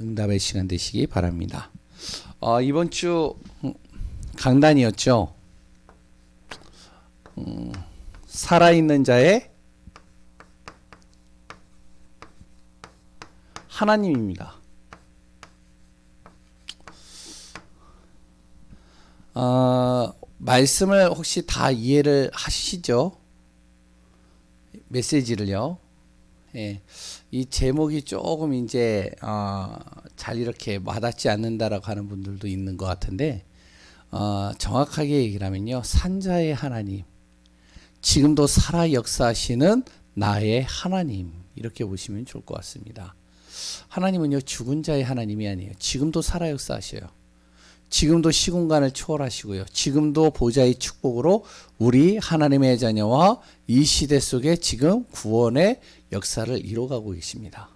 응답의 시간 되시기 바랍니다. 이번 주 강단이었죠. 살아있는 자의 하나님입니다. 말씀을 혹시 다 이해를 하시죠? 메시지를요. 예, 이 제목이 조금 이제 잘 이렇게 와닿지 않는다라고 하는 분들도 있는 것 같은데, 정확하게 얘기를 하면요, 산자의 하나님, 지금도 살아 역사하시는 나의 하나님, 이렇게 보시면 좋을 것 같습니다. 하나님은요, 죽은 자의 하나님이 아니에요. 지금도 살아 역사하셔요. 지금도 시공간을 초월하시고요. 지금도 보좌의 축복으로 우리 하나님의 자녀와 이 시대 속에 지금 구원의 역사를 이뤄가고 계십니다.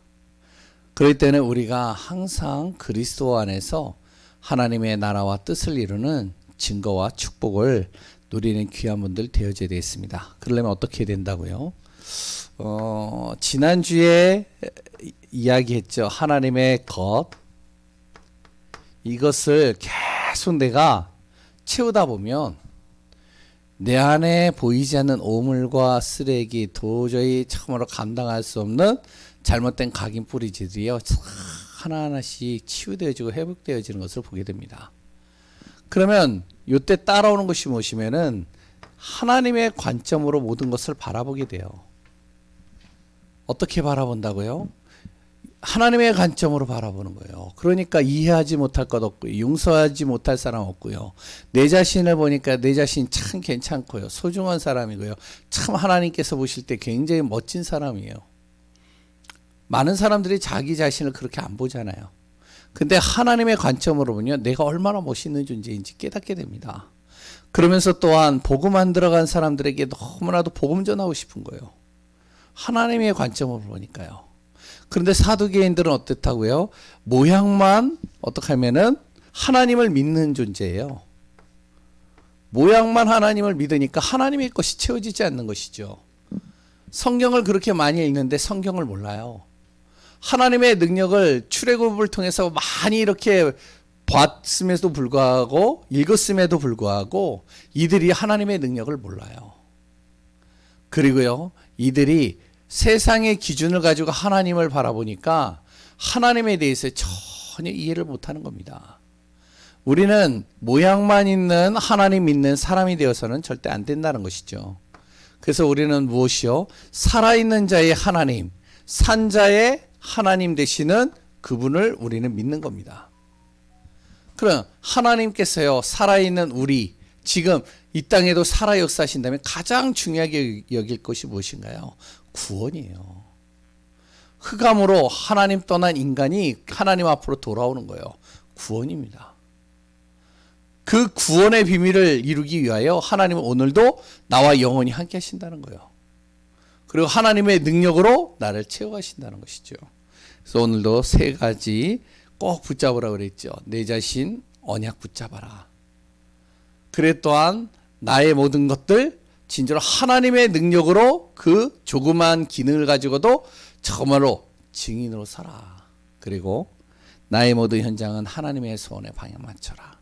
그럴 때는 우리가 항상 그리스도 안에서 하나님의 나라와 뜻을 이루는 증거와 축복을 누리는 귀한 분들 되어져야 되겠습니다. 그러려면 어떻게 된다고요? 지난주에 이야기했죠. 하나님의 것, 이것을 계속 내가 채우다 보면 내 안에 보이지 않는 오물과 쓰레기, 도저히 참으로 감당할 수 없는 잘못된 각인 뿌리지들이요, 하나하나씩 치유되어지고 회복되어지는 것을 보게 됩니다. 그러면 이때 따라오는 것이 무엇이면은 하나님의 관점으로 모든 것을 바라보게 돼요. 어떻게 바라본다고요? 하나님의 관점으로 바라보는 거예요. 그러니까 이해하지 못할 것 없고요, 용서하지 못할 사람 없고요, 내 자신을 보니까 내 자신 참 괜찮고요, 소중한 사람이고요, 참 하나님께서 보실 때 굉장히 멋진 사람이에요. 많은 사람들이 자기 자신을 그렇게 안 보잖아요. 근데 하나님의 관점으로 보면 내가 얼마나 멋있는 존재인지 깨닫게 됩니다. 그러면서 또한 복음 안 들어간 사람들에게 너무나도 복음 전하고 싶은 거예요. 하나님의 관점으로 보니까요. 그런데 사두개인들은 어떻다고요? 모양만 어떻게 하면은 하나님을 믿는 존재예요. 모양만 하나님을 믿으니까 하나님의 것이 채워지지 않는 것이죠. 성경을 그렇게 많이 읽는데 성경을 몰라요. 하나님의 능력을 출애굽을 통해서 많이 이렇게 봤음에도 불구하고 읽었음에도 불구하고 이들이 하나님의 능력을 몰라요. 그리고요, 이들이 세상의 기준을 가지고 하나님을 바라보니까 하나님에 대해서 전혀 이해를 못하는 겁니다. 우리는 모양만 있는 하나님 믿는 사람이 되어서는 절대 안 된다는 것이죠. 그래서 우리는 무엇이요? 살아있는 자의 하나님, 산자의 하나님 되시는 그분을 우리는 믿는 겁니다. 그럼 하나님께서요, 살아있는 우리, 지금 이 땅에도 살아 역사하신다면 가장 중요하게 여길 것이 무엇인가요? 구원이에요. 흑암으로 하나님 떠난 인간이 하나님 앞으로 돌아오는 거예요. 구원입니다. 그 구원의 비밀을 이루기 위하여 하나님은 오늘도 나와 영원히 함께 하신다는 거예요. 그리고 하나님의 능력으로 나를 채워가신다는 것이죠. 그래서 오늘도 세 가지 꼭 붙잡으라고 그랬죠. 내 자신 언약 붙잡아라. 그래 또한 나의 모든 것들 진짜로 하나님의 능력으로 그 조그만 기능을 가지고도 정말로 증인으로 살아. 그리고 나의 모든 현장은 하나님의 소원에 방향 맞춰라.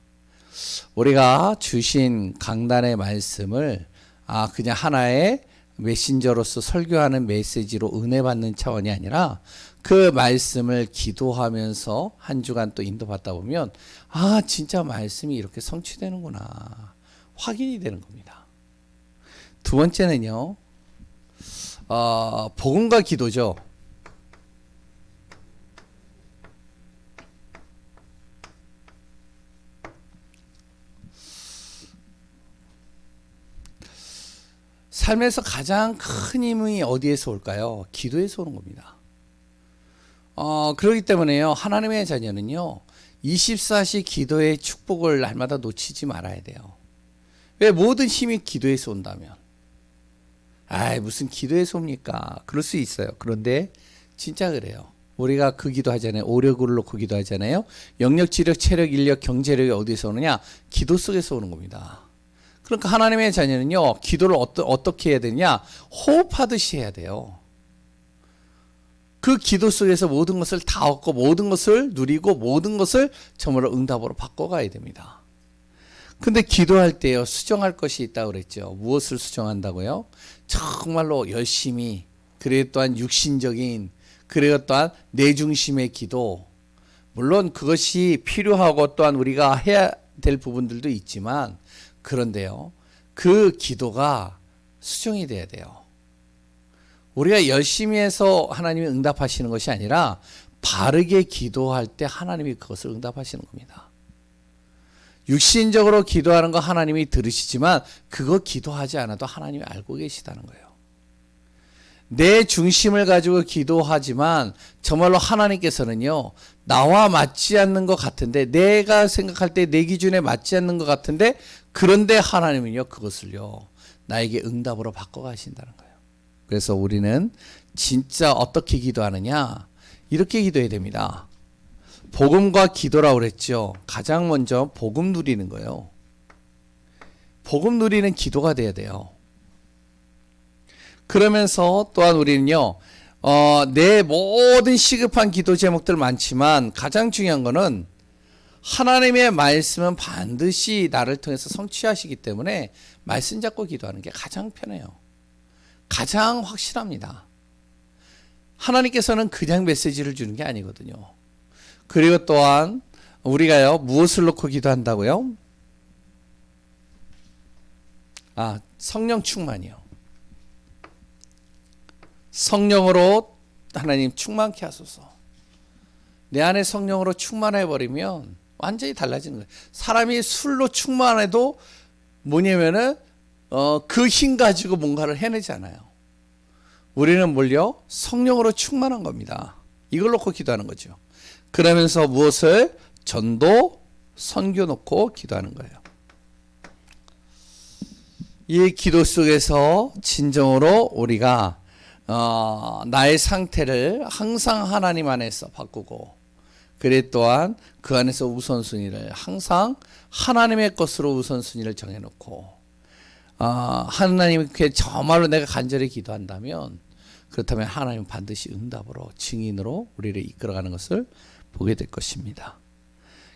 우리가 주신 강단의 말씀을 그냥 하나의 메신저로서 설교하는 메시지로 은혜 받는 차원이 아니라 그 말씀을 기도하면서 한 주간 또 인도받다 보면 진짜 말씀이 이렇게 성취되는구나 확인이 되는 겁니다. 두 번째는요, 복음과 기도죠. 삶에서 가장 큰 힘이 어디에서 올까요? 기도에서 오는 겁니다. 그렇기 때문에요, 하나님의 자녀는요, 24시 기도의 축복을 날마다 놓치지 말아야 돼요. 왜? 모든 힘이 기도에서 온다면. 무슨 기도에서 옵니까? 그럴 수 있어요. 그런데 진짜 그래요. 우리가 그 기도하잖아요. 오력을 놓고 기도하잖아요. 영력, 지력, 체력, 인력, 경제력이 어디서 오느냐? 기도 속에서 오는 겁니다. 그러니까 하나님의 자녀는요, 기도를 어떻게 해야 되냐? 호흡하듯이 해야 돼요. 그 기도 속에서 모든 것을 다 얻고 모든 것을 누리고 모든 것을 정말로 응답으로 바꿔가야 됩니다. 근데 기도할 때요, 수정할 것이 있다고 그랬죠. 무엇을 수정한다고요? 정말로 열심히, 그리고 또한 육신적인, 그리고 또한 내 중심의 기도, 물론 그것이 필요하고 또한 우리가 해야 될 부분들도 있지만, 그런데요, 그 기도가 수정이 돼야 돼요. 우리가 열심히 해서 하나님이 응답하시는 것이 아니라 바르게 기도할 때 하나님이 그것을 응답하시는 겁니다. 육신적으로 기도하는 거 하나님이 들으시지만 그거 기도하지 않아도 하나님이 알고 계시다는 거예요. 내 중심을 가지고 기도하지만 정말로 하나님께서는요, 나와 맞지 않는 것 같은데, 내가 생각할 때 내 기준에 맞지 않는 것 같은데, 그런데 하나님은요, 그것을요, 나에게 응답으로 바꿔가신다는 거예요. 그래서 우리는 진짜 어떻게 기도하느냐, 이렇게 기도해야 됩니다. 복음과 기도라고 그랬죠. 가장 먼저 복음 누리는 거예요. 복음 누리는 기도가 돼야 돼요. 그러면서 또한 우리는요, 내 모든 시급한 기도 제목들 많지만 가장 중요한 거는 하나님의 말씀은 반드시 나를 통해서 성취하시기 때문에 말씀 잡고 기도하는 게 가장 편해요. 가장 확실합니다. 하나님께서는 그냥 메시지를 주는 게 아니거든요. 그리고 또한 우리가요, 무엇을 놓고 기도한다고요? 성령 충만이요. 성령으로 하나님 충만케 하소서. 내 안에 성령으로 충만해버리면 완전히 달라지는 거예요. 사람이 술로 충만해도 뭐냐면은 그 힘 가지고 뭔가를 해내지 않아요. 우리는 뭘요? 성령으로 충만한 겁니다. 이걸 놓고 기도하는 거죠. 그러면서 무엇을? 전도, 선교 놓고 기도하는 거예요. 이 기도 속에서 진정으로 우리가 나의 상태를 항상 하나님 안에서 바꾸고, 그래 또한 그 안에서 우선순위를 항상 하나님의 것으로 우선순위를 정해놓고, 하나님께 정말로 내가 간절히 기도한다면, 그렇다면 하나님은 반드시 응답으로, 증인으로 우리를 이끌어가는 것을 보게 될 것입니다.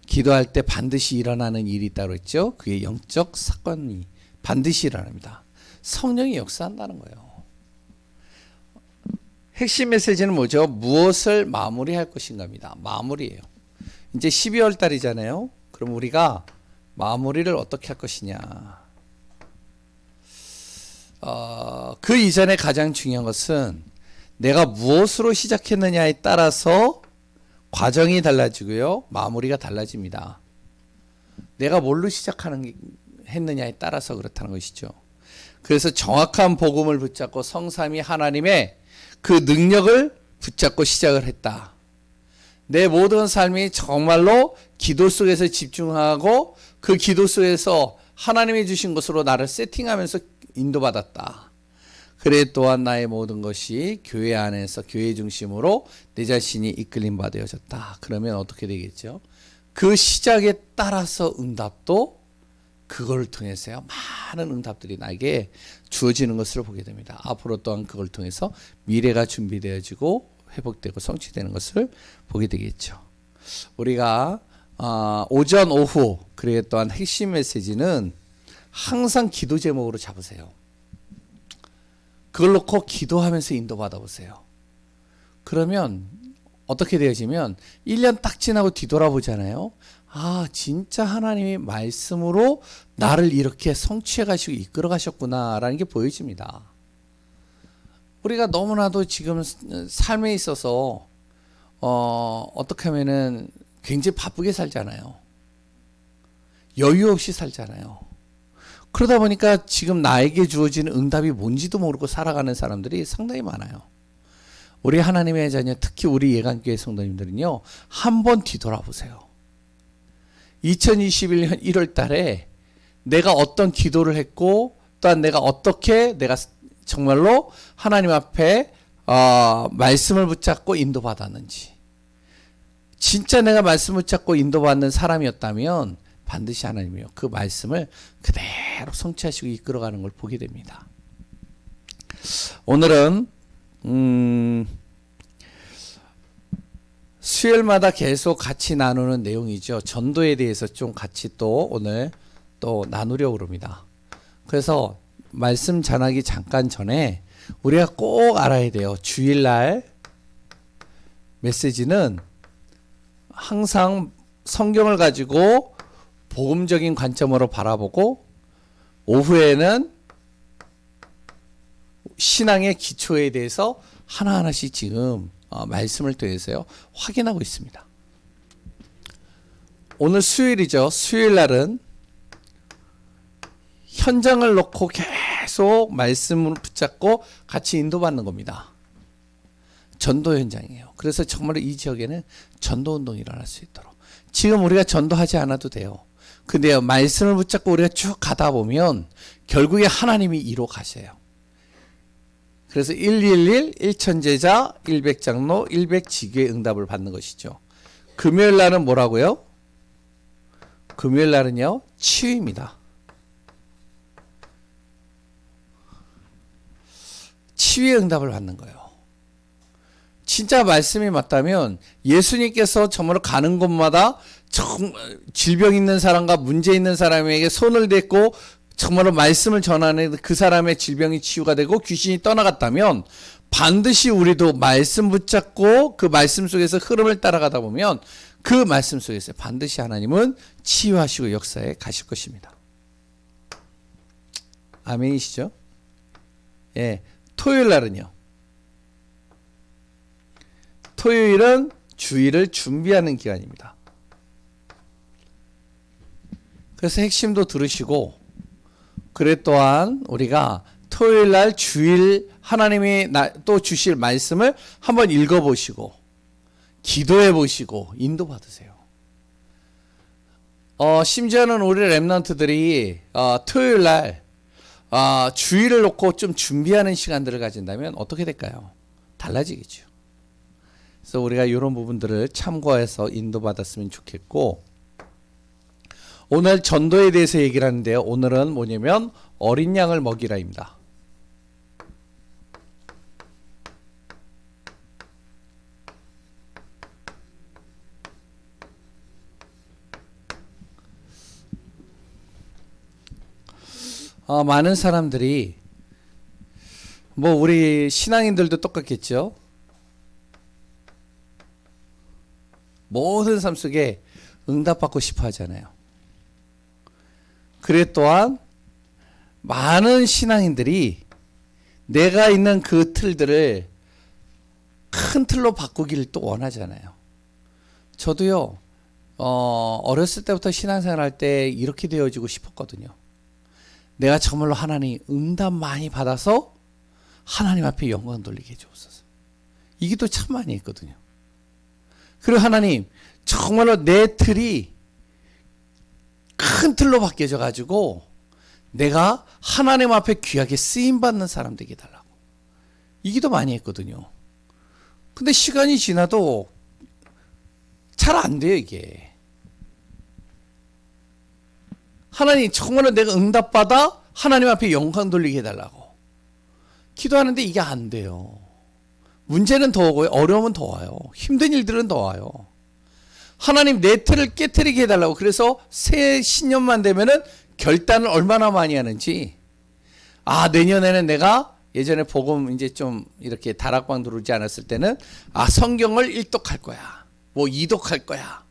기도할 때 반드시 일어나는 일이 있다고 했죠. 그게 영적 사건이 반드시 일어납니다. 성령이 역사한다는 거예요. 핵심 메시지는 뭐죠? 무엇을 마무리할 것인가입니다. 마무리예요. 이제 12월 달이잖아요. 그럼 우리가 마무리를 어떻게 할 것이냐. 그 이전에 가장 중요한 것은 내가 무엇으로 시작했느냐에 따라서 과정이 달라지고요, 마무리가 달라집니다. 내가 뭘로 했느냐에 따라서 그렇다는 것이죠. 그래서 정확한 복음을 붙잡고 성삼위 하나님의 그 능력을 붙잡고 시작을 했다. 내 모든 삶이 정말로 기도 속에서 집중하고 그 기도 속에서 하나님이 주신 것으로 나를 세팅하면서 인도받았다. 그래 또한 나의 모든 것이 교회 안에서 교회 중심으로 내 자신이 이끌림 받아졌다. 그러면 어떻게 되겠죠? 그 시작에 따라서 응답도 그걸 통해서요, 많은 응답들이 나에게 주어지는 것을 보게 됩니다. 앞으로 또한 그걸 통해서 미래가 준비되어지고 회복되고 성취되는 것을 보게 되겠죠. 우리가 오전 오후, 그리고 또한 핵심 메시지는 항상 기도 제목으로 잡으세요. 그걸 놓고 기도하면서 인도받아 보세요. 그러면 어떻게 되어지면 1년 딱 지나고 뒤돌아보잖아요. 진짜 하나님이 말씀으로 나를 이렇게 성취해 가시고 이끌어 가셨구나라는 게 보여집니다. 우리가 너무나도 지금 삶에 있어서 어떻게 하면은 굉장히 바쁘게 살잖아요. 여유 없이 살잖아요. 그러다 보니까 지금 나에게 주어지는 응답이 뭔지도 모르고 살아가는 사람들이 상당히 많아요. 우리 하나님의 자녀, 특히 우리 예강교회 성도님들은요, 한번 뒤돌아보세요. 2021년 1월 달에 내가 어떤 기도를 했고, 또한 내가 어떻게 내가 정말로 하나님 앞에 말씀을 붙잡고 인도받았는지. 진짜 내가 말씀을 붙잡고 인도받는 사람이었다면 반드시 하나님이요, 그 말씀을 그대로 성취하시고 이끌어가는 걸 보게 됩니다. 오늘은 수요일마다 계속 같이 나누는 내용이죠. 전도에 대해서 좀 같이 또 오늘 또 나누려고 합니다. 그래서 말씀 전하기 잠깐 전에 우리가 꼭 알아야 돼요. 주일날 메시지는 항상 성경을 가지고 복음적인 관점으로 바라보고 오후에는 신앙의 기초에 대해서 하나하나씩 지금 말씀을 통해서요 확인하고 있습니다. 오늘 수요일이죠. 수요일 날은 현장을 놓고 계속 말씀을 붙잡고 같이 인도받는 겁니다. 전도 현장이에요. 그래서 정말 이 지역에는 전도 운동이 일어날 수 있도록 지금 우리가 전도하지 않아도 돼요. 근데요 말씀을 붙잡고 우리가 쭉 가다 보면 결국에 하나님이 이로 가세요. 그래서 111 1천제자 100장로 100지교의 응답을 받는 것이죠. 금요일 날은 뭐라고요? 금요일 날은요 치유입니다. 치유의 응답을 받는 거예요. 진짜 말씀이 맞다면 예수님께서 정말 가는 곳마다 질병 있는 사람과 문제 있는 사람에게 손을 댔고 정말로 말씀을 전하는 그 사람의 질병이 치유가 되고 귀신이 떠나갔다면 반드시 우리도 말씀 붙잡고 그 말씀 속에서 흐름을 따라가다 보면 그 말씀 속에서 반드시 하나님은 치유하시고 역사에 가실 것입니다. 아멘이시죠? 예. 토요일 날은요. 토요일은 주일을 준비하는 기간입니다. 그래서 핵심도 들으시고 그래 또한 우리가 토요일 날 주일 하나님이 또 주실 말씀을 한번 읽어보시고 기도해 보시고 인도 받으세요. 심지어는 우리 렘넌트들이 토요일 날 주일을 놓고 좀 준비하는 시간들을 가진다면 어떻게 될까요? 달라지겠죠. 그래서 우리가 이런 부분들을 참고해서 인도받았으면 좋겠고 오늘 전도에 대해서 얘기를 하는데요. 오늘은 뭐냐면 어린 양을 먹이라입니다. 많은 사람들이 뭐 우리 신앙인들도 똑같겠죠. 모든 삶 속에 응답받고 싶어 하잖아요. 그래 또한 많은 신앙인들이 내가 있는 그 틀들을 큰 틀로 바꾸기를 또 원하잖아요. 저도요 어렸을 때부터 신앙생활 할 때 이렇게 되어지고 싶었거든요. 내가 정말로 하나님 응답 많이 받아서 하나님 앞에 영광 돌리게 해주옵소서. 이 기도 참 많이 했거든요. 그리고 하나님 정말로 내 틀이 큰 틀로 바뀌어져 가지고 내가 하나님 앞에 귀하게 쓰임받는 사람 되게 해달라고 이 기도 많이 했거든요. 근데 시간이 지나도 잘 안 돼요. 이게 하나님 정말로 내가 응답받아 하나님 앞에 영광 돌리게 해달라고 기도하는데 이게 안 돼요. 문제는 더 오고요. 어려움은 더 와요. 힘든 일들은 더 와요. 하나님 내 틀을 깨트리게 해달라고. 그래서 새 신년만 되면은 결단을 얼마나 많이 하는지. 내년에는 내가 예전에 복음 이제 좀 이렇게 다락방 들어오지 않았을 때는 성경을 1독할 거야. 뭐 2독할 거야.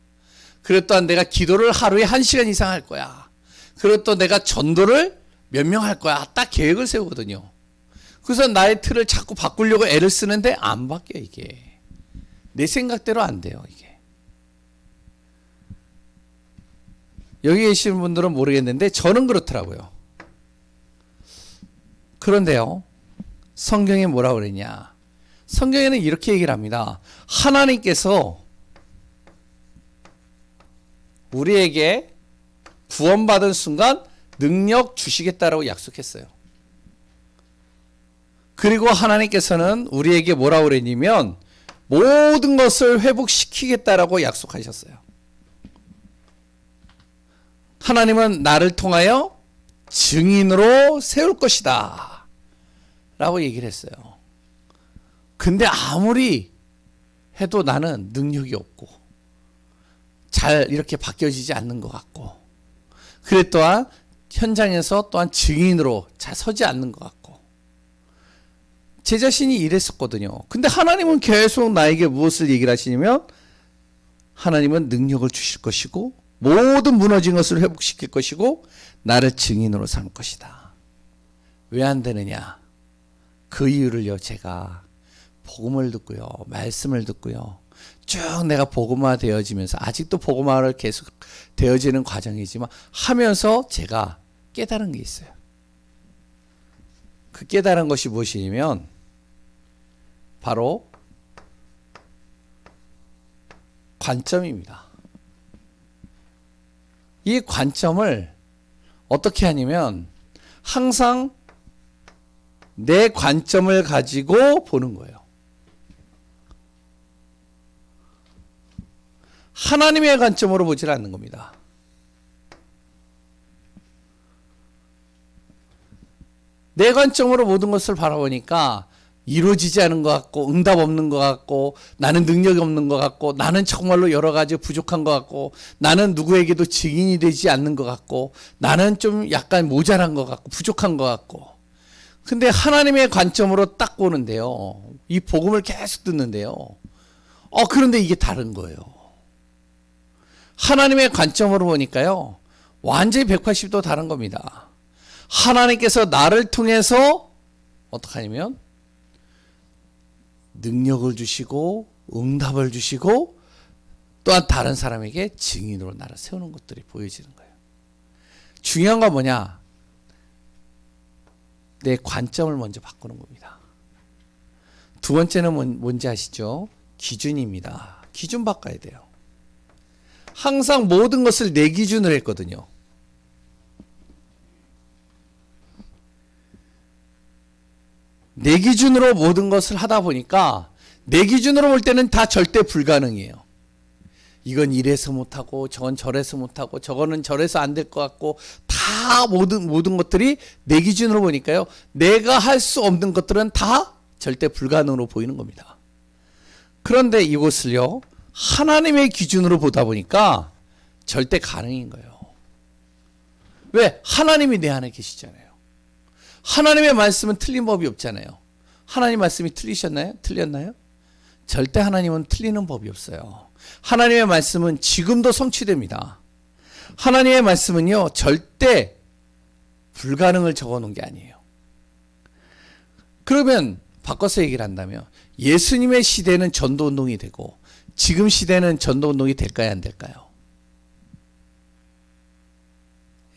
그리고 또한 내가 기도를 하루에 1시간 이상 할 거야. 그리고 또 내가 전도를 몇 명 할 거야. 딱 계획을 세우거든요. 그래서 나의 틀을 자꾸 바꾸려고 애를 쓰는데 안 바뀌어 이게. 내 생각대로 안 돼요 이게. 여기 계시는 분들은 모르겠는데 저는 그렇더라고요. 그런데요. 성경에 뭐라고 그랬냐. 성경에는 이렇게 얘기를 합니다. 하나님께서 우리에게 구원받은 순간 능력 주시겠다라고 약속했어요. 그리고 하나님께서는 우리에게 뭐라고 그랬냐면 모든 것을 회복시키겠다라고 약속하셨어요. 하나님은 나를 통하여 증인으로 세울 것이다 라고 얘기를 했어요. 근데 아무리 해도 나는 능력이 없고 잘 이렇게 바뀌어지지 않는 것 같고, 그래 또한 현장에서 또한 증인으로 잘 서지 않는 것 같고, 제 자신이 이랬었거든요. 근데 하나님은 계속 나에게 무엇을 얘기를 하시냐면, 하나님은 능력을 주실 것이고 모든 무너진 것을 회복시킬 것이고 나를 증인으로 삼을 것이다. 왜 안 되느냐? 그 이유를요, 제가 복음을 듣고요, 말씀을 듣고요, 쭉 내가 복음화 되어지면서, 아직도 복음화를 계속 되어지는 과정이지만 하면서 제가 깨달은 게 있어요. 그 깨달은 것이 무엇이냐면 바로 관점입니다. 이 관점을 어떻게 하냐면 항상 내 관점을 가지고 보는 거예요. 하나님의 관점으로 보질 않는 겁니다. 내 관점으로 모든 것을 바라보니까 이루어지지 않은 것 같고, 응답 없는 것 같고, 나는 능력이 없는 것 같고, 나는 정말로 여러 가지 부족한 것 같고, 나는 누구에게도 증인이 되지 않는 것 같고, 나는 좀 약간 모자란 것 같고, 부족한 것 같고. 근데 하나님의 관점으로 딱 보는데요, 이 복음을 계속 듣는데요, 그런데 이게 다른 거예요. 하나님의 관점으로 보니까요, 완전히 180도 다른 겁니다. 하나님께서 나를 통해서 어떻게 하냐면 능력을 주시고 응답을 주시고 또한 다른 사람에게 증인으로 나를 세우는 것들이 보여지는 거예요. 중요한 건 뭐냐? 내 관점을 먼저 바꾸는 겁니다. 두 번째는 뭔지 아시죠? 기준입니다. 기준 바꿔야 돼요. 항상 모든 것을 내 기준으로 했거든요. 내 기준으로 모든 것을 하다 보니까 내 기준으로 볼 때는 다 절대 불가능해요. 이건 이래서 못하고 저건 저래서 못하고 저거는 저래서 안 될 것 같고, 다 모든 것들이 내 기준으로 보니까요, 내가 할 수 없는 것들은 다 절대 불가능으로 보이는 겁니다. 그런데 이것을요, 하나님의 기준으로 보다 보니까 절대 가능인 거예요. 왜? 하나님이 내 안에 계시잖아요. 하나님의 말씀은 틀린 법이 없잖아요. 하나님 말씀이 틀리셨나요? 틀렸나요? 절대 하나님은 틀리는 법이 없어요. 하나님의 말씀은 지금도 성취됩니다. 하나님의 말씀은요, 절대 불가능을 적어놓은 게 아니에요. 그러면 바꿔서 얘기를 한다면 예수님의 시대는 전도운동이 되고 지금 시대는 전도운동이 될까요? 안 될까요?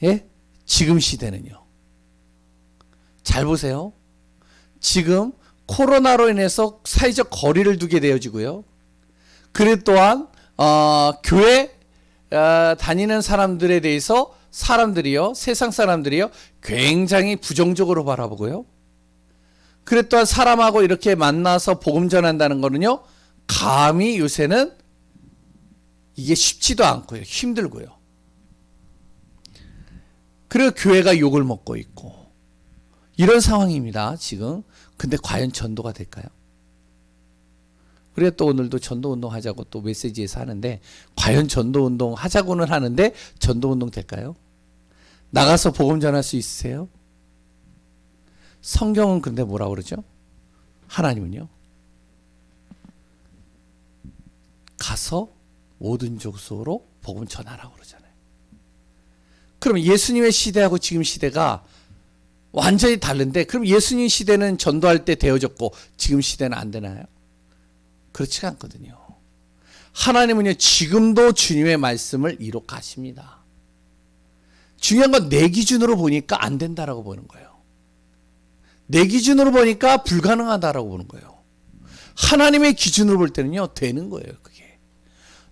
예? 지금 시대는요. 잘 보세요. 지금 코로나로 인해서 사회적 거리를 두게 되어지고요. 그리고 또한 교회 다니는 사람들에 대해서 세상 사람들이요, 굉장히 부정적으로 바라보고요. 그리고 또한 사람하고 이렇게 만나서 복음 전한다는 거는요, 감히 요새는 이게 쉽지도 않고요, 힘들고요. 그리고 교회가 욕을 먹고 있고 이런 상황입니다, 지금. 근데 과연 전도가 될까요? 우리가 또 오늘도 전도운동 하자고 또 메시지에서 하는데, 과연 전도운동 하자고는 하는데 전도운동 될까요? 나가서 복음 전할 수 있으세요? 성경은 근데 뭐라고 그러죠? 하나님은요, 가서 모든 족속으로 복음 전하라고 그러잖아요. 그럼 예수님의 시대하고 지금 시대가 완전히 다른데, 그럼 예수님 시대는 전도할 때 되어졌고 지금 시대는 안 되나요? 그렇지가 않거든요. 하나님은요, 지금도 주님의 말씀을 이룩하십니다. 중요한 건 내 기준으로 보니까 안 된다라고 보는 거예요. 내 기준으로 보니까 불가능하다라고 보는 거예요. 하나님의 기준으로 볼 때는요, 되는 거예요, 그게.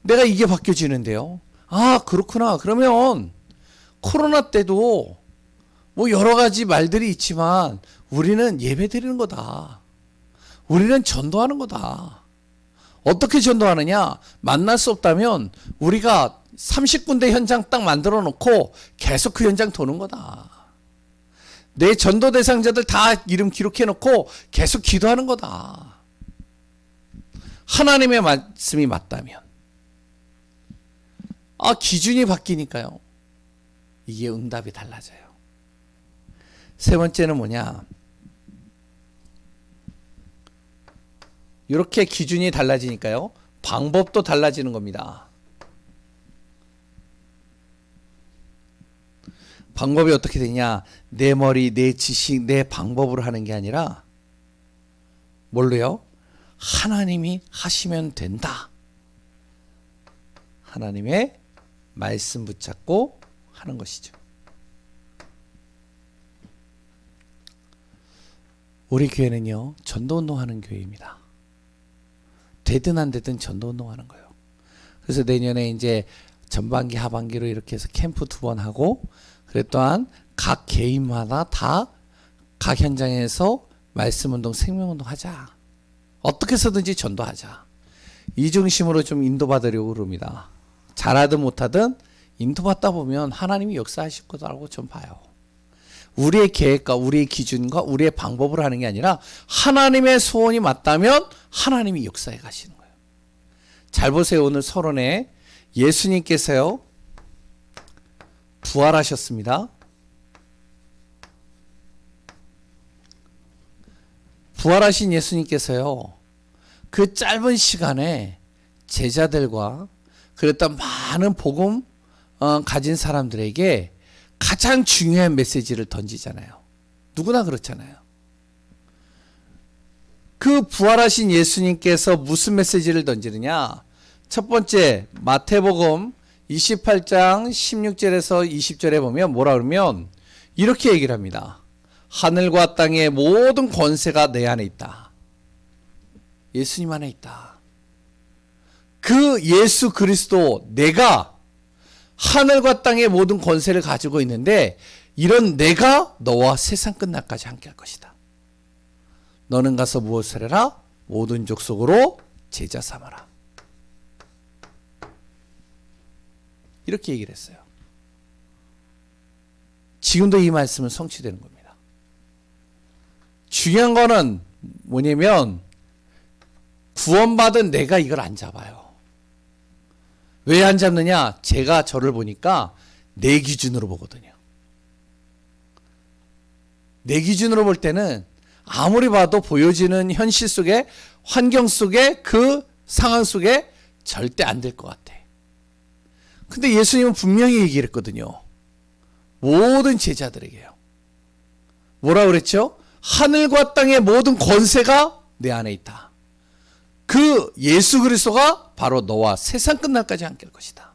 내가 이게 바뀌어지는데요. 아, 그렇구나. 그러면 코로나 때도 뭐 여러 가지 말들이 있지만 우리는 예배 드리는 거다. 우리는 전도하는 거다. 어떻게 전도하느냐? 만날 수 없다면 우리가 30군데 현장 딱 만들어 놓고 계속 그 현장 도는 거다. 내 전도 대상자들 다 이름 기록해 놓고 계속 기도하는 거다. 하나님의 말씀이 맞다면. 기준이 바뀌니까요. 이게 응답이 달라져요. 세 번째는 뭐냐? 이렇게 기준이 달라지니까요. 방법도 달라지는 겁니다. 방법이 어떻게 되냐? 내 머리, 내 지식, 내 방법으로 하는 게 아니라 뭘로요? 하나님이 하시면 된다. 하나님의 말씀 붙잡고 하는 것이죠. 우리 교회는요, 전도운동하는 교회입니다. 되든 안 되든 전도운동하는 거예요. 그래서 내년에 이제 전반기, 하반기로 이렇게 해서 캠프 2번 하고, 그래 또한 각 개인마다 다 각 현장에서 말씀운동, 생명운동 하자. 어떻게 해서든지 전도하자. 이 중심으로 좀 인도받으려고 그럽니다. 잘하든 못하든 인도받다 보면 하나님이 역사하실 거라고 좀 봐요. 우리의 계획과 우리의 기준과 우리의 방법으로 하는 게 아니라 하나님의 소원이 맞다면 하나님이 역사해 가시는 거예요. 잘 보세요. 오늘 서론에 예수님께서요, 부활하셨습니다. 부활하신 예수님께서요, 그 짧은 시간에 제자들과 그랬던 많은 복음 가진 사람들에게 가장 중요한 메시지를 던지잖아요. 누구나 그렇잖아요. 그 부활하신 예수님께서 무슨 메시지를 던지느냐? 첫 번째, 마태복음 28장 16절에서 20절에 보면 뭐라 그러면 이렇게 얘기를 합니다. 하늘과 땅의 모든 권세가 내 안에 있다. 예수님 안에 있다. 그 예수 그리스도, 내가 하늘과 땅의 모든 권세를 가지고 있는데 이런 내가 너와 세상 끝날까지 함께 할 것이다. 너는 가서 무엇을 해라? 모든 족속으로 제자 삼아라. 이렇게 얘기를 했어요. 지금도 이 말씀은 성취되는 겁니다. 중요한 거는 뭐냐면 구원받은 내가 이걸 안 잡아요. 왜 안 잡느냐? 제가 저를 보니까 내 기준으로 보거든요. 내 기준으로 볼 때는 아무리 봐도 보여지는 현실 속에, 환경 속에, 그 상황 속에 절대 안 될 것 같아. 근데 예수님은 분명히 얘기를 했거든요. 모든 제자들에게요. 뭐라 그랬죠? 하늘과 땅의 모든 권세가 내 안에 있다. 그 예수 그리스도가 바로 너와 세상 끝날까지 함께 할 것이다.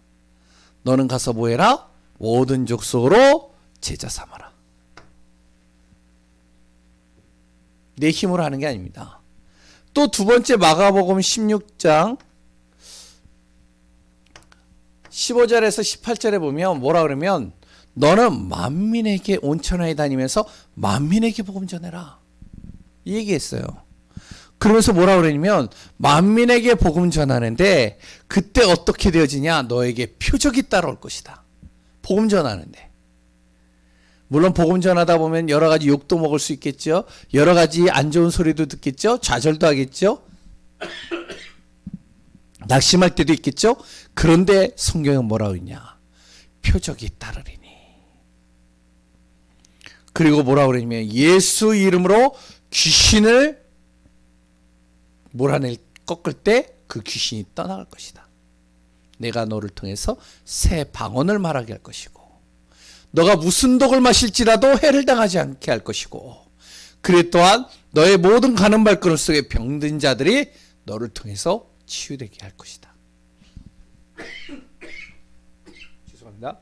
너는 가서 뭐 해라? 모든 족속으로 제자 삼아라. 내 힘으로 하는 게 아닙니다. 또 두 번째, 마가복음 16장 15절에서 18절에 보면 뭐라 그러면 너는 만민에게 온천하에 다니면서 만민에게 복음 전해라. 이 얘기했어요. 그러면서 뭐라 그러냐면 만민에게 복음 전하는데 그때 어떻게 되어지냐? 너에게 표적이 따라올 것이다. 복음 전하는데. 물론 복음 전하다 보면 여러 가지 욕도 먹을 수 있겠죠. 여러 가지 안 좋은 소리도 듣겠죠. 좌절도 하겠죠. 낙심할 때도 있겠죠. 그런데 성경은 뭐라고 했냐? 표적이 따르리니. 그리고 뭐라고 그러냐면 예수 이름으로 귀신을 몰아낼 꺾을 때 그 귀신이 떠나갈 것이다. 내가 너를 통해서 새 방언을 말하게 할 것이고 너가 무슨 독을 마실지라도 해를 당하지 않게 할 것이고 그래 또한 너의 모든 가는 발걸음 속에 병든 자들이 너를 통해서 치유되게 할 것이다. 죄송합니다.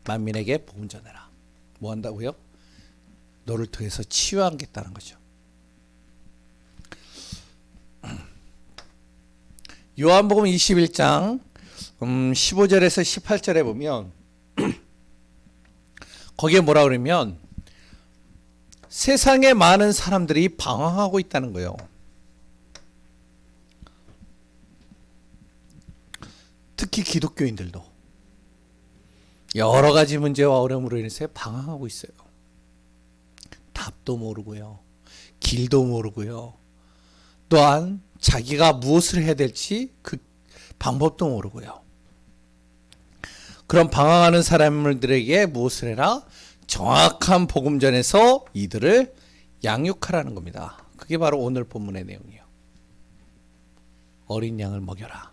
만민에게 복음 전해라. 뭐 한다고요? 너를 통해서 치유하겠다는 거죠. 요한복음 21장 15절에서 18절에 보면 거기에 뭐라 그러면 세상에 많은 사람들이 방황하고 있다는 거예요. 특히 기독교인들도 여러 가지 문제와 어려움으로 인해서 방황하고 있어요. 답도 모르고요. 길도 모르고요. 또한 자기가 무엇을 해야 될지 그 방법도 모르고요. 그런 방황하는 사람들에게 무엇을 해라? 정확한 복음 전에서 이들을 양육하라는 겁니다. 그게 바로 오늘 본문의 내용이에요. 어린 양을 먹여라.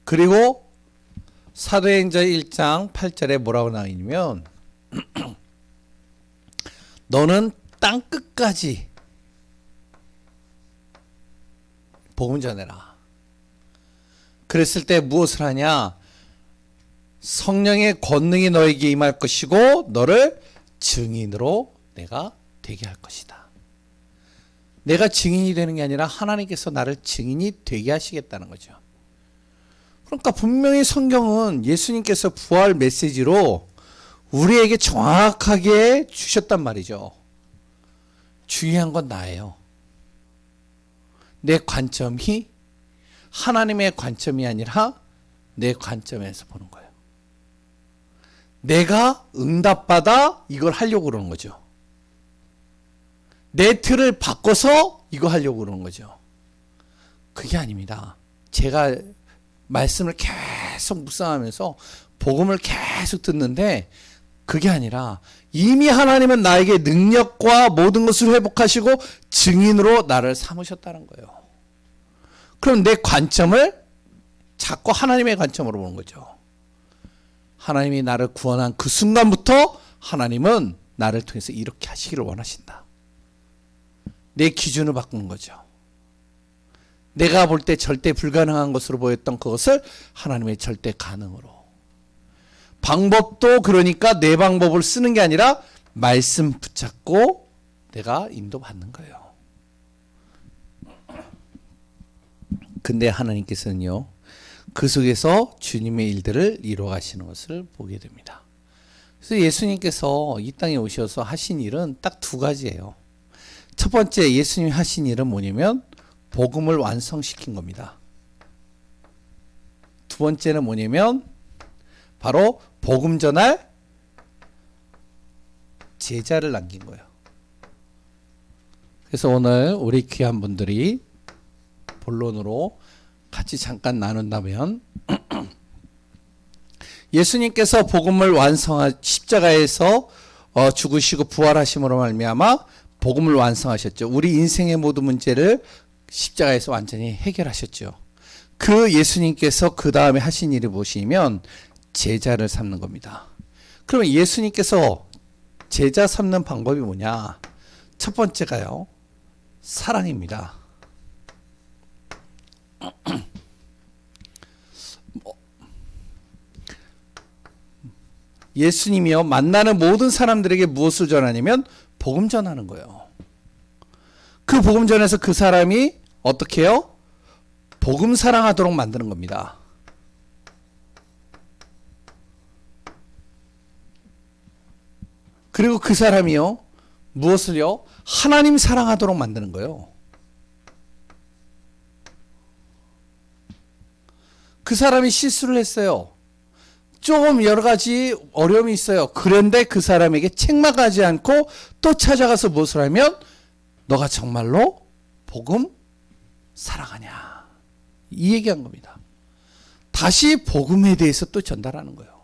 그리고 사도행전 1장 8절에 뭐라고 나오냐면 너는 땅 끝까지 복음 전해라. 그랬을 때 무엇을 하냐? 성령의 권능이 너에게 임할 것이고 너를 증인으로 내가 되게 할 것이다. 내가 증인이 되는 게 아니라 하나님께서 나를 증인이 되게 하시겠다는 거죠. 그러니까 분명히 성경은 예수님께서 부활 메시지로 우리에게 정확하게 주셨단 말이죠. 중요한 건 나예요. 내 관점이 하나님의 관점이 아니라 내 관점에서 보는 거예요. 내가 응답받아 이걸 하려고 그러는 거죠. 내 틀을 바꿔서 이거 하려고 그러는 거죠. 그게 아닙니다. 제가 말씀을 계속 묵상하면서 복음을 계속 듣는데 그게 아니라 이미 하나님은 나에게 능력과 모든 것을 회복하시고 증인으로 나를 삼으셨다는 거예요. 그럼 내 관점을 자꾸 하나님의 관점으로 보는 거죠. 하나님이 나를 구원한 그 순간부터 하나님은 나를 통해서 이렇게 하시기를 원하신다. 내 기준을 바꾸는 거죠. 내가 볼 때 절대 불가능한 것으로 보였던 그것을 하나님의 절대 가능으로. 방법도 그러니까 내 방법을 쓰는 게 아니라 말씀 붙잡고 내가 인도받는 거예요. 근데 하나님께서는요, 그 속에서 주님의 일들을 이루어 가시는 것을 보게 됩니다. 그래서 예수님께서 이 땅에 오셔서 하신 일은 딱 두 가지예요. 첫 번째 예수님이 하신 일은 뭐냐면 복음을 완성시킨 겁니다. 두 번째는 뭐냐면 바로 복음 전할 제자를 남긴 거예요. 그래서 오늘 우리 귀한 분들이 본론으로 같이 잠깐 나눈다면 예수님께서 복음을 십자가에서 죽으시고 부활하심으로 말미암아 복음을 완성하셨죠. 우리 인생의 모든 문제를 십자가에서 완전히 해결하셨죠. 그 예수님께서 그 다음에 하신 일이 무엇이냐면 제자를 삼는 겁니다. 그러면 예수님께서 제자 삼는 방법이 뭐냐? 첫 번째가요, 사랑입니다. 예수님이요, 만나는 모든 사람들에게 무엇을 전하냐면 복음 전하는 거예요. 그 복음 전해서 그 사람이 어떻게 해요? 복음 사랑하도록 만드는 겁니다. 그리고 그 사람이요, 무엇을요? 하나님 사랑하도록 만드는 거예요. 그 사람이 실수를 했어요. 조금 여러 가지 어려움이 있어요. 그런데 그 사람에게 책망하지 않고 또 찾아가서 무엇을 하면 너가 정말로 복음 사랑하냐, 이 얘기한 겁니다. 다시 복음에 대해서 또 전달하는 거예요.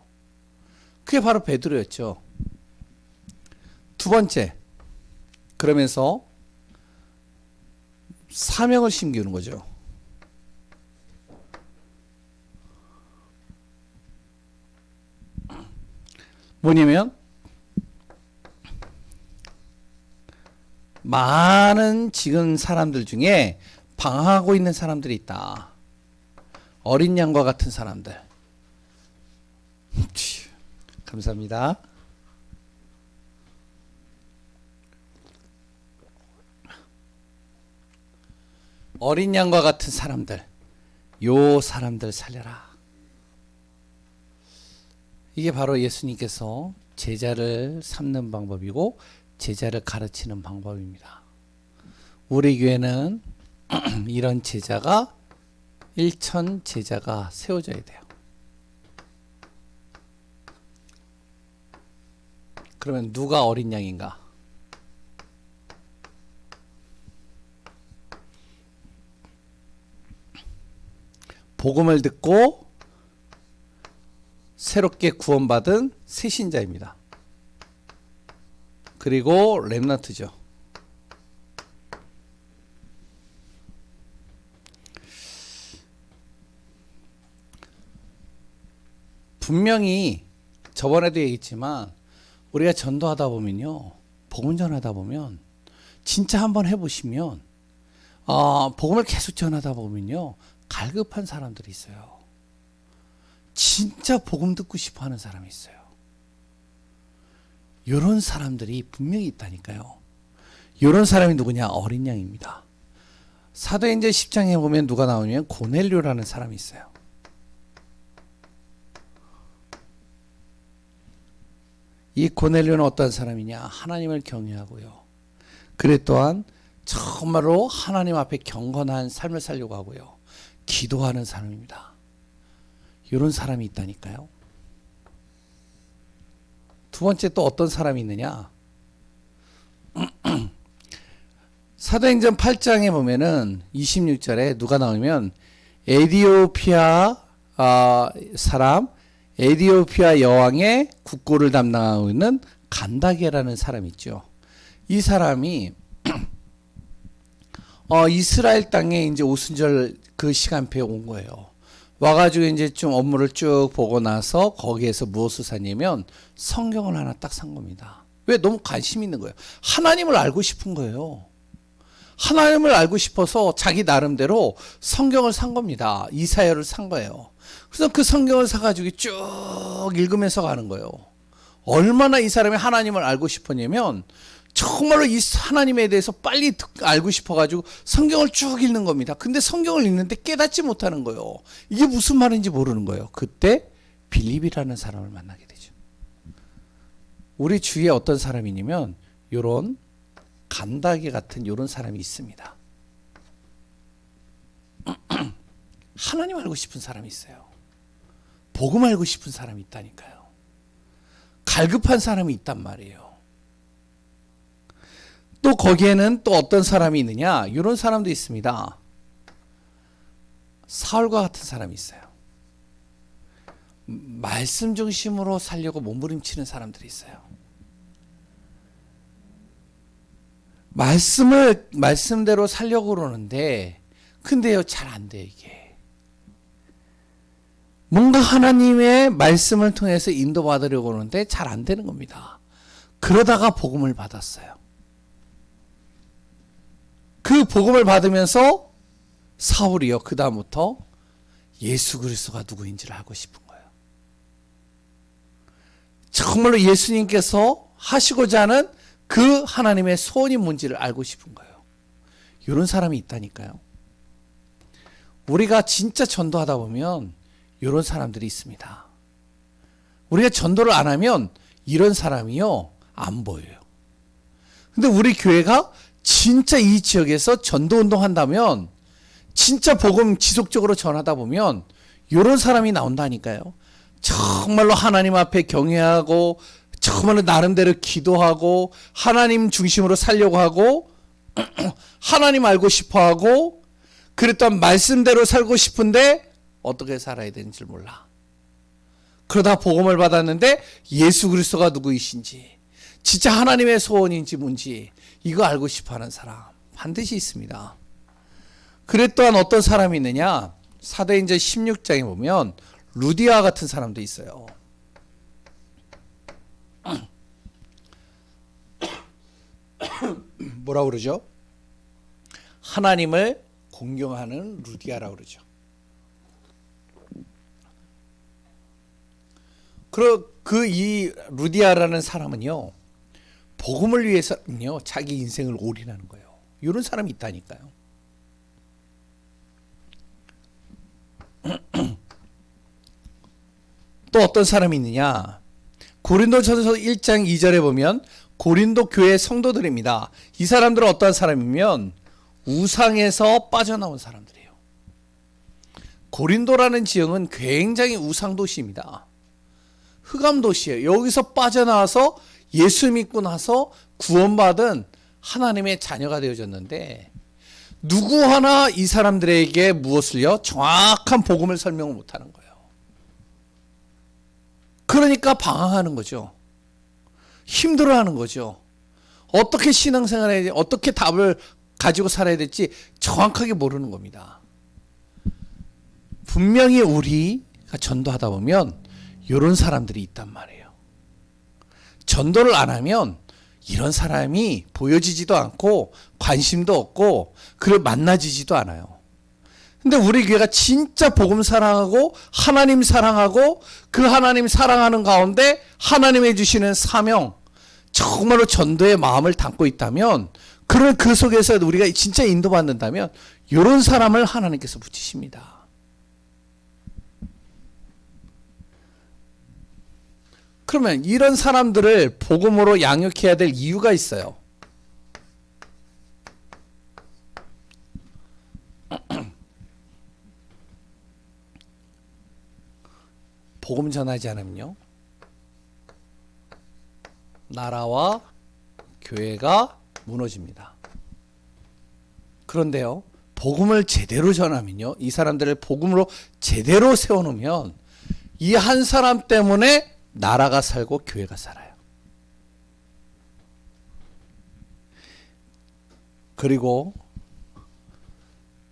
그게 바로 베드로였죠. 두 번째, 그러면서 사명을 심기는 거죠. 뭐냐면 많은 지금 사람들 중에 방황하고 있는 사람들이 있다. 어린 양과 같은 사람들. 감사합니다. 어린 양과 같은 사람들, 요 사람들 살려라. 이게 바로 예수님께서 제자를 삼는 방법이고 제자를 가르치는 방법입니다. 우리 교회는 이런 제자가 1천 제자가 세워져야 돼요. 그러면 누가 어린 양인가? 복음을 듣고 새롭게 구원받은 새 신자입니다. 그리고 렘넌트죠. 분명히 저번에도 얘기했지만 우리가 전도하다 보면요, 복음 전하다 보면 진짜 한번 해보시면 복음을 계속 전하다 보면요, 갈급한 사람들이 있어요. 진짜 복음 듣고 싶어 하는 사람이 있어요. 이런 사람들이 분명히 있다니까요. 이런 사람이 누구냐? 어린 양입니다. 사도행전 10장에 보면 누가 나오냐면 고넬료라는 사람이 있어요. 이 고넬료는 어떤 사람이냐? 하나님을 경외하고요. 그래 또한 정말로 하나님 앞에 경건한 삶을 살려고 하고요. 기도하는 사람입니다. 이런 사람이 있다니까요. 두 번째 또 어떤 사람이 있느냐? 사도행전 8장에 보면은 26절에 누가 나오면 에디오피아 사람, 에디오피아 여왕의 국고를 담당하고 있는 간다게라는 사람이 있죠. 이 사람이 이스라엘 땅에 이제 오순절 그 시간표에 온 거예요. 와가지고 이제 좀 업무를 쭉 보고 나서 거기에서 무엇을 샀냐면 성경을 하나 딱 산 겁니다. 왜? 너무 관심 있는 거예요. 하나님을 알고 싶은 거예요. 하나님을 알고 싶어서 자기 나름대로 성경을 산 겁니다. 이사야를 산 거예요. 그래서 그 성경을 사가지고 쭉 읽으면서 가는 거예요. 얼마나 이 사람이 하나님을 알고 싶었냐면 정말로 이 하나님에 대해서 빨리 알고 싶어가지고 성경을 쭉 읽는 겁니다. 근데 성경을 읽는데 깨닫지 못하는 거예요. 이게 무슨 말인지 모르는 거예요. 그때 빌립이라는 사람을 만나게 되죠. 우리 주위에 어떤 사람이냐면 요런 간다게 같은 요런 사람이 있습니다. 하나님 알고 싶은 사람이 있어요. 복음 알고 싶은 사람이 있다니까요. 갈급한 사람이 있단 말이에요. 또 거기에는 또 어떤 사람이 있느냐? 이런 사람도 있습니다. 사울과 같은 사람이 있어요. 말씀 중심으로 살려고 몸부림치는 사람들이 있어요. 말씀대로 살려고 그러는데 근데요, 잘 안 돼요, 이게. 뭔가 하나님의 말씀을 통해서 인도받으려고 하는데 잘 안 되는 겁니다. 그러다가 복음을 받았어요. 그 복음을 받으면서 사울이요, 그 다음부터 예수 그리스도가 누구인지를 알고 싶은 거예요. 정말로 예수님께서 하시고자 하는 그 하나님의 소원이 뭔지를 알고 싶은 거예요. 이런 사람이 있다니까요. 우리가 진짜 전도하다 보면 이런 사람들이 있습니다. 우리가 전도를 안 하면 이런 사람이요, 안 보여요. 근데 우리 교회가 진짜 이 지역에서 전도운동 한다면 진짜 복음 지속적으로 전하다 보면 이런 사람이 나온다니까요. 정말로 하나님 앞에 경외하고 정말로 나름대로 기도하고 하나님 중심으로 살려고 하고 하나님 알고 싶어하고 그랬던 말씀대로 살고 싶은데 어떻게 살아야 되는지 몰라. 그러다 복음을 받았는데 예수 그리스도가 누구이신지 진짜 하나님의 소원인지 뭔지 이거 알고 싶어하는 사람 반드시 있습니다. 그래 또한 어떤 사람이 있느냐? 사도행전 16장에 보면 루디아 같은 사람도 있어요. 뭐라고 그러죠? 하나님을 공경하는 루디아라고 그러죠. 이 루디아라는 사람은요, 복음을 위해서는요, 자기 인생을 올인하는 거예요. 이런 사람이 있다니까요. 또 어떤 사람이 있느냐? 고린도전서 1장 2절에 보면 고린도 교회 성도들입니다. 이 사람들은 어떤 사람이면 우상에서 빠져나온 사람들이에요. 고린도라는 지역은 굉장히 우상 도시입니다. 흑암 도시예요. 여기서 빠져나와서 예수 믿고 나서 구원받은 하나님의 자녀가 되어졌는데 누구 하나 이 사람들에게 무엇을요? 정확한 복음을 설명을 못하는 거예요. 그러니까 방황하는 거죠. 힘들어하는 거죠. 어떻게 신앙생활을 해야 돼? 어떻게 답을 가지고 살아야 될지 정확하게 모르는 겁니다. 분명히 우리가 전도하다 보면 이런 사람들이 있단 말이에요. 전도를 안 하면 이런 사람이 보여지지도 않고 관심도 없고 그를 만나지지도 않아요. 근데 우리 교회가 진짜 복음 사랑하고 하나님 사랑하고 그 하나님 사랑하는 가운데 하나님이 주시는 사명, 정말로 전도의 마음을 담고 있다면, 그런 그 속에서 우리가 진짜 인도받는다면 이런 사람을 하나님께서 붙이십니다. 그러면 이런 사람들을 복음으로 양육해야 될 이유가 있어요. 복음 전하지 않으면요, 나라와 교회가 무너집니다. 그런데요, 복음을 제대로 전하면요, 이 사람들을 복음으로 제대로 세워놓으면 이 한 사람 때문에 나라가 살고 교회가 살아요. 그리고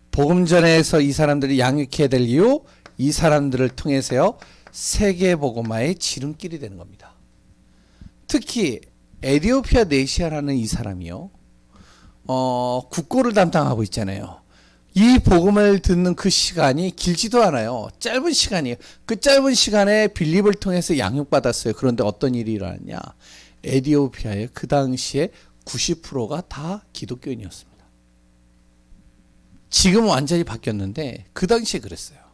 복음 전에서 이 사람들이 양육해야 될 이유, 이 사람들을 통해서요, 세계 복음화의 지름길이 되는 겁니다. 특히 에티오피아 네시아라는 이 사람이요, 국고를 담당하고 있잖아요. 이 복음을 듣는 그 시간이 길지도 않아요. 짧은 시간이에요. 그 짧은 시간에 빌립을 통해서 양육받았어요. 그런데 어떤 일이 일어났냐? 에티오피아의 그 당시에 90%가 다 기독교인이었습니다. 지금은 완전히 바뀌었는데 그 당시에 그랬어요.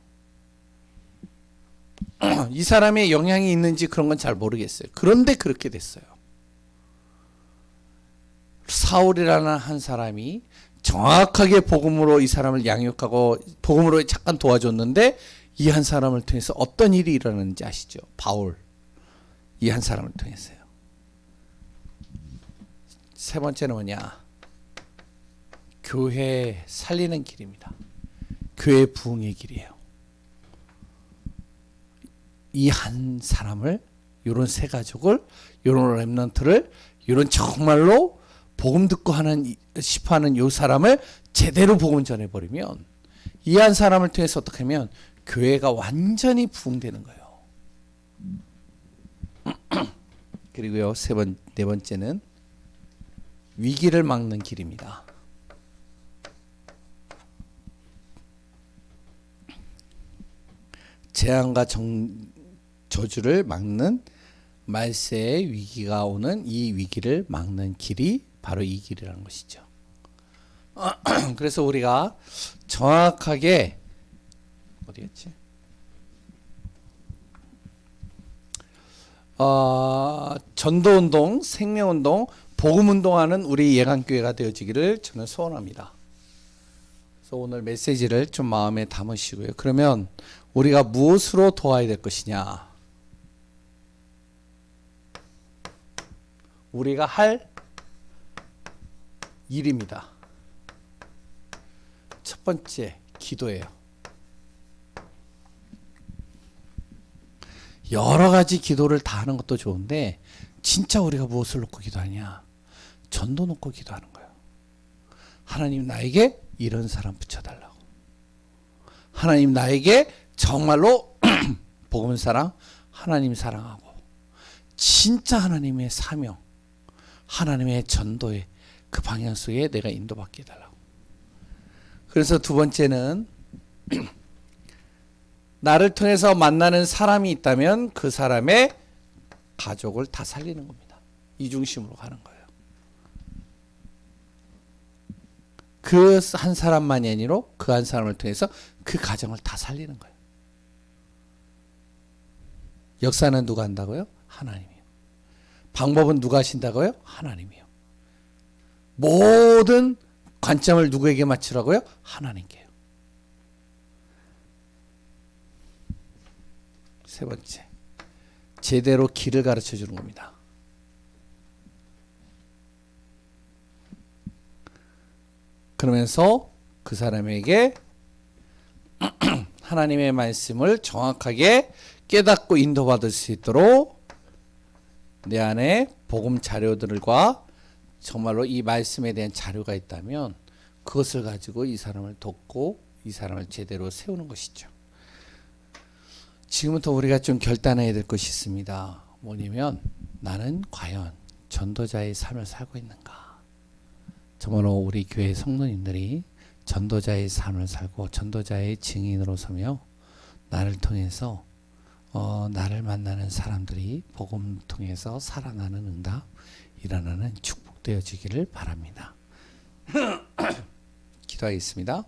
이 사람의 영향이 있는지 그런 건 잘 모르겠어요. 그런데 그렇게 됐어요. 사울이라는 한 사람이 정확하게 복음으로 이 사람을 양육하고 복음으로 잠깐 도와줬는데, 이 한 사람을 통해서 어떤 일이 일어났는지 아시죠? 바울, 이 한 사람을 통해서요. 세 번째는 뭐냐? 교회 살리는 길입니다. 교회 부흥의 길이에요. 이 한 사람을, 요런 세 가족을, 요런 렘넌트를, 요런 정말로 복음 듣고 싶어하는 요 사람을 제대로 복음 전해버리면, 이 한 사람을 통해서 어떻게 하면 교회가 완전히 부흥되는 거예요. 그리고요, 네 번째는 위기를 막는 길입니다. 재앙과 저주를 막는, 말세의 위기가 오는 이 위기를 막는 길이 바로 이 길이라는 것이죠. 그래서 우리가 정확하게 어디였지? 전도운동, 생명운동, 복음운동하는 우리 예강교회가 되어지기를 저는 소원합니다. 그래서 오늘 메시지를 좀 마음에 담으시고요. 그러면 우리가 무엇으로 도와야 될 것이냐? 우리가 할 일입니다. 첫 번째, 기도예요. 여러 가지 기도를 다 하는 것도 좋은데, 진짜 우리가 무엇을 놓고 기도하냐? 전도 놓고 기도하는 거예요. 하나님, 나에게 이런 사람 붙여달라고. 하나님, 나에게 정말로 복음 사랑, 하나님 사랑하고 진짜 하나님의 사명, 하나님의 전도의 그 방향 속에 내가 인도받게 해달라고. 그래서 두 번째는 나를 통해서 만나는 사람이 있다면 그 사람의 가족을 다 살리는 겁니다. 이 중심으로 가는 거예요. 그 한 사람만이 아니라 그 한 사람을 통해서 그 가정을 다 살리는 거예요. 역사는 누가 한다고요? 하나님이요. 방법은 누가 하신다고요? 하나님이요. 모든 관점을 누구에게 맞추라고요? 하나님께요. 세 번째, 제대로 길을 가르쳐 주는 겁니다. 그러면서 그 사람에게 하나님의 말씀을 정확하게 깨닫고 인도받을 수 있도록 내 안에 복음 자료들과 정말로 이 말씀에 대한 자료가 있다면 그것을 가지고 이 사람을 돕고 이 사람을 제대로 세우는 것이죠. 지금부터 우리가 좀 결단해야 될 것이 있습니다. 뭐냐면 나는 과연 전도자의 삶을 살고 있는가? 정말로 우리 교회 성도님들이 전도자의 삶을 살고 전도자의 증인으로 서며 나를 통해서 나를 만나는 사람들이 복음 통해서 살아나는 응답 일어나는 축복되어지기를 바랍니다. 기도하겠습니다.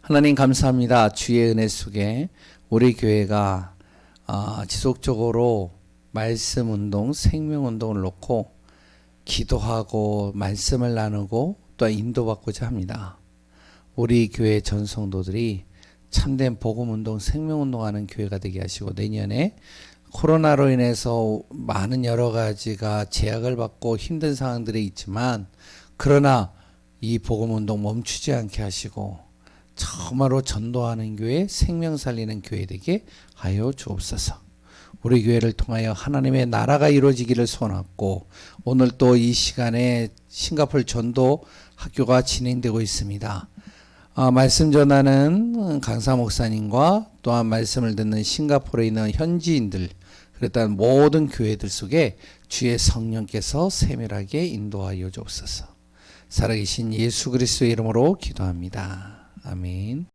하나님 감사합니다. 주의 은혜 속에 우리 교회가 지속적으로 말씀 운동, 생명 운동을 놓고 기도하고 말씀을 나누고 또 인도받고자 합니다. 우리 교회 전성도들이 참된 복음운동, 생명운동하는 교회가 되게 하시고 내년에 코로나로 인해서 많은 여러 가지가 제약을 받고 힘든 상황들이 있지만 그러나 이 복음운동 멈추지 않게 하시고 정말로 전도하는 교회, 생명 살리는 교회 되게 하여 주옵소서. 우리 교회를 통하여 하나님의 나라가 이루어지기를 소원하고 오늘 또 이 시간에 싱가포르 전도 학교가 진행되고 있습니다. 말씀 전하는 강사 목사님과 또한 말씀을 듣는 싱가포르에 있는 현지인들 그랬다는 모든 교회들 속에 주의 성령께서 세밀하게 인도하여 주옵소서. 살아계신 예수 그리스도의 이름으로 기도합니다. 아멘.